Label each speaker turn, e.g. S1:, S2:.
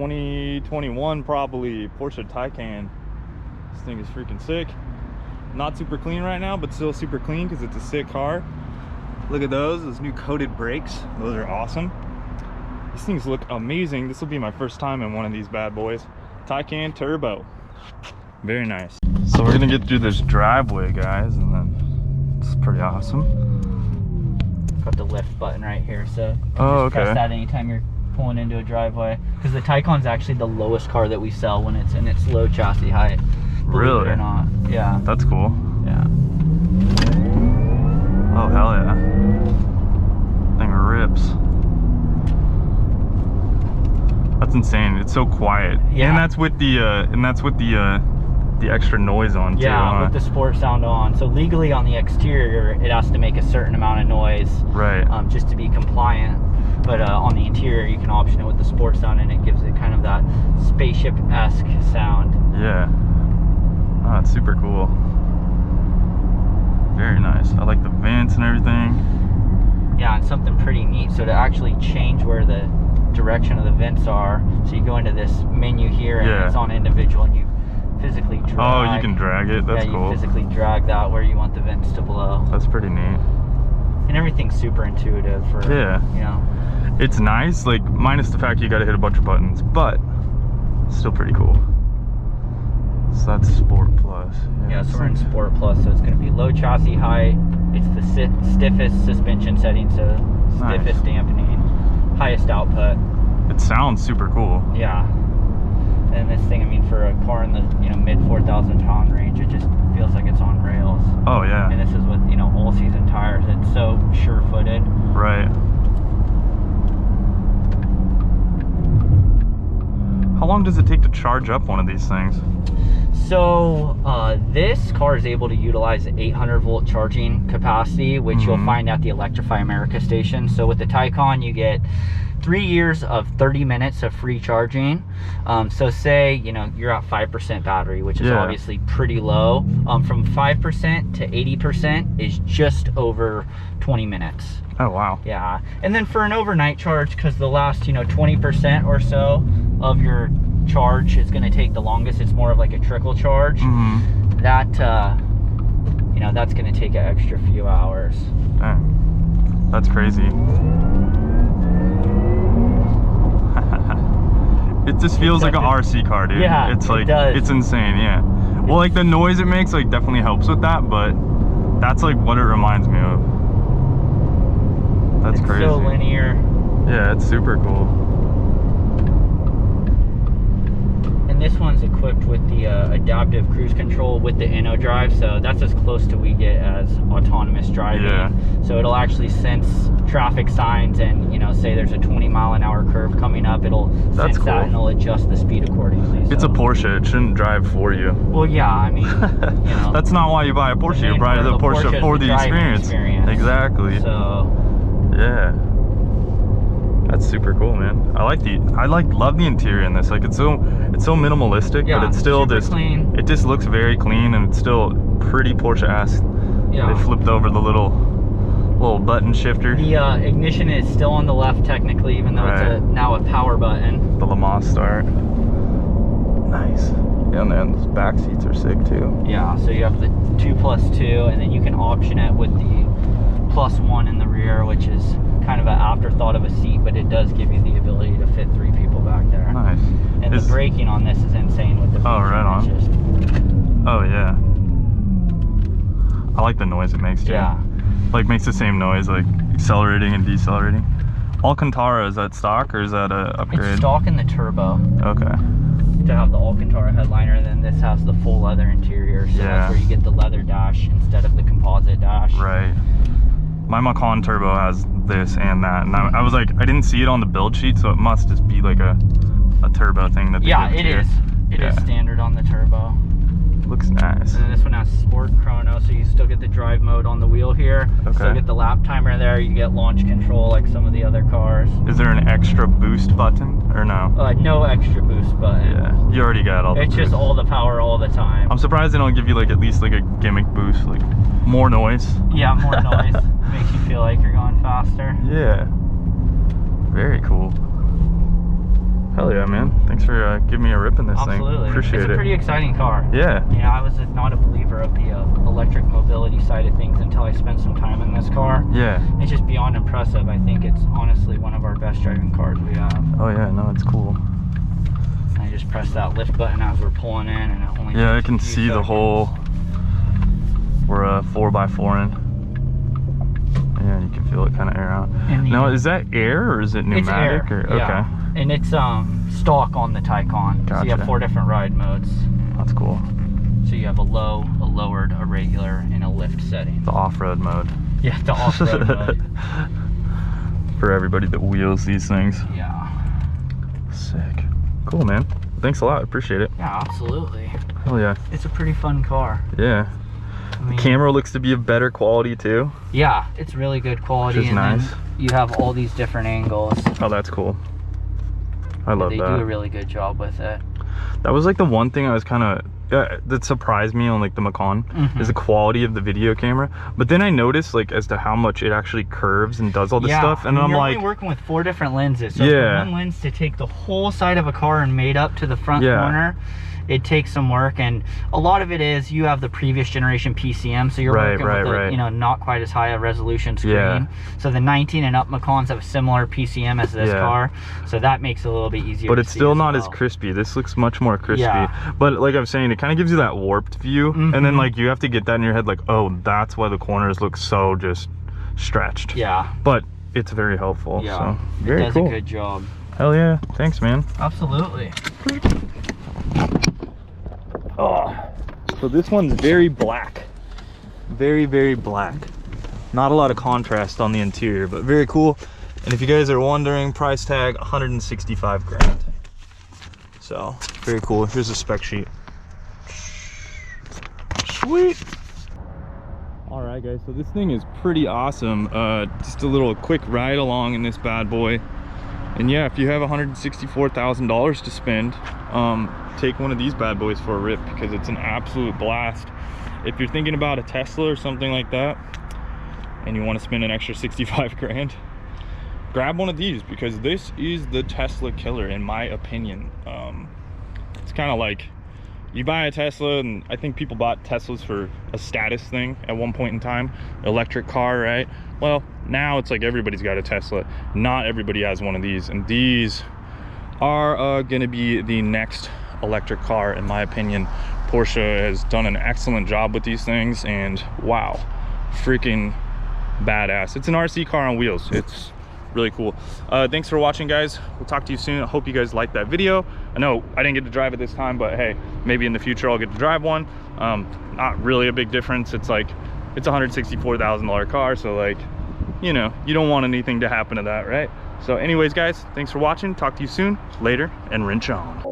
S1: 2021 probably Porsche Taycan. This thing is freaking sick. Not super clean right now, but still super clean because it's a sick car. Look at those new coated brakes. Those are awesome. These things look amazing. This will be my first time in one of these bad boys. Taycan Turbo. Very nice. So we're gonna get through this driveway, guys, and then it's pretty awesome.
S2: Got the lift button right here, so
S1: oh,
S2: just press that anytime you're pulling into a driveway. Because the Taycan's actually the lowest car that we sell when it's in its low chassis height.
S1: Really?
S2: Or not. Yeah.
S1: That's cool.
S2: Yeah.
S1: Oh hell yeah. Thing rips. That's insane. It's so quiet.
S2: Yeah.
S1: And that's with the extra noise on too.
S2: Yeah, with the sport sound on. So legally on the exterior, it has to make a certain amount of noise.
S1: Right.
S2: Just to be compliant. But on the interior, you can option it with the sport sound, and it gives it kind of that spaceship-esque sound.
S1: Yeah. Oh, it's super cool. Very nice. I like the vents and everything.
S2: Yeah, and something pretty neat. So to actually change where the direction of the vents are, so you go into this menu here, and it's on individual, and you physically drag.
S1: Oh, you can drag it. That's cool.
S2: You physically drag that where you want the vents to blow.
S1: That's pretty neat.
S2: And everything's super intuitive for, you know.
S1: It's nice, like, minus the fact you gotta hit a bunch of buttons, but still pretty cool. So that's Sport Plus.
S2: Yeah, so we're in Sport Plus, so it's gonna be low chassis height. It's the stiffest suspension setting, so stiffest dampening, highest output.
S1: It sounds super cool.
S2: Yeah. And this thing, I mean, for a car in the mid 4,000 pound range, it just feels like it's on rails.
S1: Oh yeah.
S2: And this is with all season tires. It's so sure-footed.
S1: Right. How long does it take to charge up one of these things?
S2: So this car is able to utilize 800 volt charging capacity, which you'll find at the Electrify America station. So with the Taycan, you get 3 years of 30 minutes of free charging. So say you're at 5% battery, which is obviously pretty low. From 5% to 80% is just over 20 minutes.
S1: Oh wow.
S2: Yeah. And then for an overnight charge, because the last 20% or so of your charge is going to take the longest, it's more of like a trickle charge. That that's going to take an extra few hours.
S1: Dang. That's crazy. It just feels like an RC car, dude.
S2: Yeah,
S1: it's like
S2: it does.
S1: It's insane. Yeah. Well, like the noise it makes like definitely helps with that, but that's like what it reminds me of. That's crazy.
S2: So linear.
S1: Yeah, it's super cool.
S2: And this one's equipped with the adaptive cruise control with the InnoDrive, so that's as close to we get as autonomous driving.
S1: Yeah.
S2: So it'll actually sense traffic signs, and say there's a 20-mile-an-hour curve coming up, it'll sense that and it'll adjust the speed accordingly. So.
S1: It's a Porsche. It shouldn't drive for you.
S2: Well, yeah, I mean,
S1: that's not why you buy a Porsche. You buy the Porsche for the experience. Exactly.
S2: So.
S1: Yeah. That's super cool, man. Love the interior in this. Like it's so minimalistic, but it's still
S2: clean.
S1: It just looks very clean, and it's still pretty Porsche-esque.
S2: Yeah.
S1: They flipped over the little button shifter.
S2: The ignition is still on the left technically, even though it's now a power button.
S1: The Le Mans start. Nice. Yeah, and then those back seats are sick too.
S2: Yeah, so you have the 2+2, and then you can option it with the +1 in the rear, which is kind of an afterthought of a seat, but it does give you the ability to fit 3 people back there.
S1: Nice.
S2: And the braking on this is insane with the feature.
S1: Oh, right on. Oh yeah. I like the noise it makes too.
S2: Yeah.
S1: Like makes the same noise, like accelerating and decelerating. Alcantara, is that stock or is that a upgrade?
S2: It's stock in the turbo.
S1: Okay.
S2: To have the Alcantara headliner, and then this has the full leather interior, so that's where you get the leather dash instead of the composite dash.
S1: Right. My Macan Turbo has this and that, and I was like, I didn't see it on the build sheet, so it must just be like a turbo thing that they
S2: it is. It is standard on the turbo.
S1: Looks nice.
S2: And then this one has sport chrono, so you still get the drive mode on the wheel here.
S1: Okay.
S2: Still get the lap timer there. You get launch control like some of the other cars.
S1: Is there an extra boost button or no?
S2: No extra boost button.
S1: Yeah, you already got all the
S2: It's just all the power all the time.
S1: I'm surprised they don't give you like at least like a gimmick boost, like more noise.
S2: Yeah, more noise. Makes you feel like you're going faster.
S1: Yeah. Very cool. Hell yeah, man. Thanks for giving me a rip in this thing. Appreciate it.
S2: It's a pretty exciting car.
S1: Yeah.
S2: Yeah, I was not a believer of the electric mobility side of things until I spent some time in this car.
S1: Yeah.
S2: It's just beyond impressive. I think it's honestly one of our best driving cars we have.
S1: Oh yeah, no, it's cool.
S2: I just pressed that lift button as we're pulling in, and it only
S1: I can see the whole. We're a 4x4 in. Yeah, you can feel it kind of air out. Now, is that air or is it pneumatic?
S2: It's air,
S1: or,
S2: yeah.
S1: Okay.
S2: And it's stock on the Taycan.
S1: Gotcha.
S2: So you have 4 different ride modes.
S1: That's cool.
S2: So you have a low, a lowered, a regular, and a lift setting.
S1: The off-road mode.
S2: Yeah, the off-road mode.
S1: For everybody that wheels these things.
S2: Yeah.
S1: Sick. Cool, man. Thanks a lot. Appreciate it.
S2: Yeah, absolutely.
S1: Hell yeah.
S2: It's a pretty fun car.
S1: Yeah.
S2: I mean,
S1: the camera looks to be of better quality too.
S2: Yeah, it's really good quality.
S1: Which is nice.
S2: Then you have all these different angles.
S1: Oh, that's cool. I love that.
S2: They do a really good job with it.
S1: That was like the one thing I was kind of that surprised me on like the Macan is the quality of the video camera. But then I noticed like as to how much it actually curves and does all this stuff, and I'm like,
S2: you're only working with 4 different lenses. So
S1: yeah,
S2: for one lens to take the whole side of a car and made up to the front corner, it takes some work, and a lot of it is you have the previous generation PCM, so you're working with a, you know, not quite as high a resolution screen. So the 19 and up Macans have a similar PCM as this car, so that makes it a little bit easier.
S1: But it's still not as crispy. This looks much more crispy. But like I'm saying, it kind of gives you that warped view, and then like you have to get that in your head, like, oh, that's why the corners look so just stretched. Yeah. But it's very helpful. Yeah. So very
S2: cool. It does a good job.
S1: Hell yeah! Thanks, man.
S2: Absolutely.
S1: Oh, so this one's very black, very black. Not a lot of contrast on the interior, but very cool. And if you guys are wondering, price tag 165 grand. So very cool. Here's a spec sheet. Sweet. All right, guys, so this thing is pretty awesome. Just a little quick ride along in this bad boy. And yeah, if you have $164,000 to spend, take one of these bad boys for a rip, because it's an absolute blast. If you're thinking about a Tesla or something like that and you want to spend an extra 65 grand, grab one of these, because this is the Tesla killer in my opinion. It's kind of like you buy a Tesla, and I think people bought Teslas for a status thing at one point in time, electric car, right? Well, now it's like everybody's got a Tesla. Not everybody has one of these, and these are gonna be the next electric car in my opinion. Porsche has done an excellent job with these things, and wow, freaking badass. It's an RC car on wheels. It's really cool. Thanks for watching, guys. We'll talk to you soon. I hope you guys liked that video. I know I didn't get to drive it this time, but hey, maybe in the future I'll get to drive one. Not really a big difference. It's like, it's a $164,000 car, so like, you know, you don't want anything to happen to that, right? So anyways, guys, thanks for watching. Talk to you soon. Later, and wrench on.